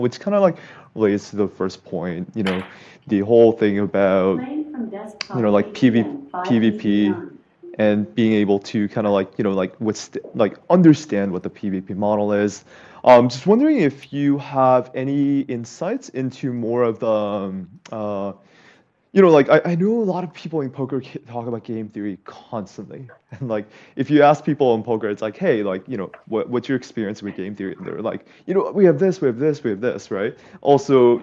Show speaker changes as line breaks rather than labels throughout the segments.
which kind of like relates to the first point, the whole thing about, like PvP and being able to kind of like, like understand what the PvP model is. Just wondering if you have any insights into more of the, like I know a lot of people in poker talk about game theory constantly. And like if you ask people in poker, it's like, hey, like, what's your experience with game theory? And they're like, we have this, we have this, we have this, right? Also,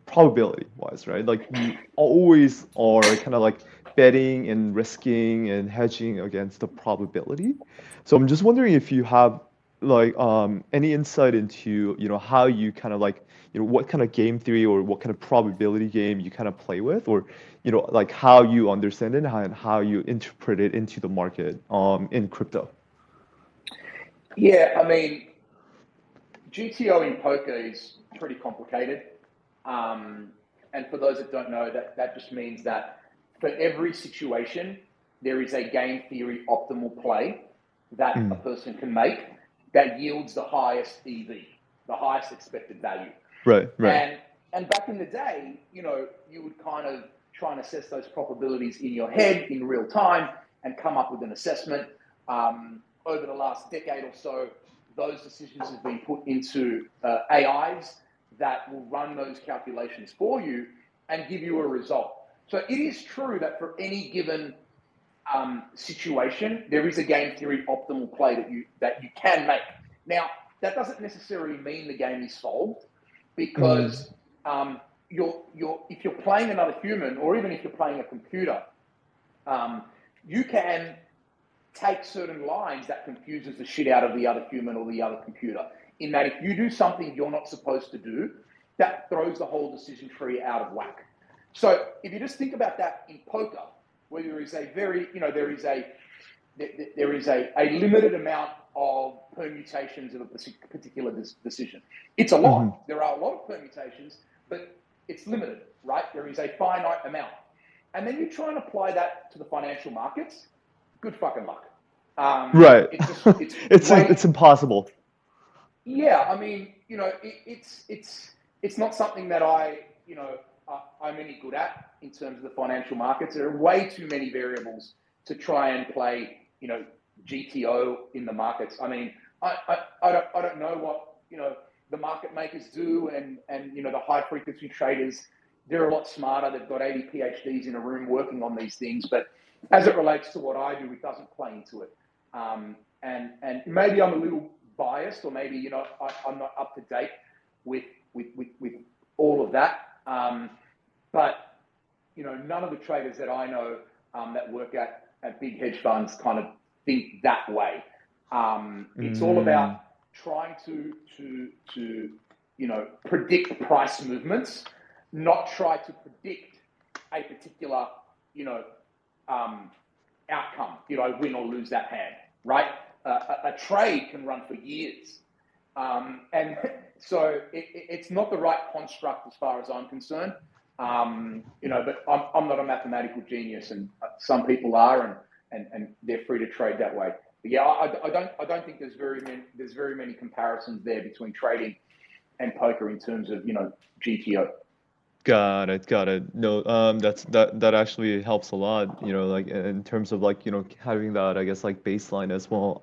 probability wise, right? Like you always are kind of like betting and risking and hedging against the probability. So I'm just wondering if you have like any insight into, how you kind of like, what kind of game theory or what kind of probability game you kind of play with, or like how you understand it and how you interpret it into the market in crypto.
Yeah, I mean, GTO in poker is pretty complicated. Um, and for those that don't know, that just means that for every situation, there is a game theory optimal play that a
Mm.
person can make that yields the highest EV, the highest expected value.
Right, right.
And and back in the day, you would kind of try and assess those probabilities in your head in real time and come up with an assessment. Over the last decade or so, those decisions have been put into AIs that will run those calculations for you and give you a result. So it is true that for any given situation, there is a game theory optimal play that you can make. Now, that doesn't necessarily mean the game is solved,
Mm.
because if you're playing another human, or even if you're playing a computer, um, you can take certain lines that confuses the shit out of the other human or the other computer. In that, if you do something you're not supposed to do, that throws the whole decision tree out of whack. So if you just think about that in poker, where there is a very, there is a limited amount of permutations of a particular decision. It's a
Hmm.
lot. There are a lot of permutations, but it's limited, right? There is a finite amount. And then you try and apply that to the financial markets. Good fucking luck.
Right.
It's
It's
way,
impossible.
yeah. I mean, it's not something that I'm any good at in terms of the financial markets. There are way too many variables to try and play, GTO in the markets. I mean, I don't know what the market makers do, and the high frequency traders. They're a lot smarter. They've got 80 PhDs in a room working on these things. But as it relates to what I do, it doesn't play into it. And maybe I'm a little biased, or maybe I'm not up to date with with all of that. But none of the traders that I know that work at big hedge funds kind of think that way. It's all about
Mm.
trying to predict price movements, not try to predict a particular you know um, outcome. Win or lose that hand, right? A trade can run for years, and so it's not the right construct as far as I'm concerned. But I'm not a mathematical genius, and some people are, and they're free to trade that way. But yeah, I don't think there's very many comparisons there between trading and poker in terms of GTO.
Got it, got it. No, that actually helps a lot, like in terms of like, having that, I guess, like baseline as well.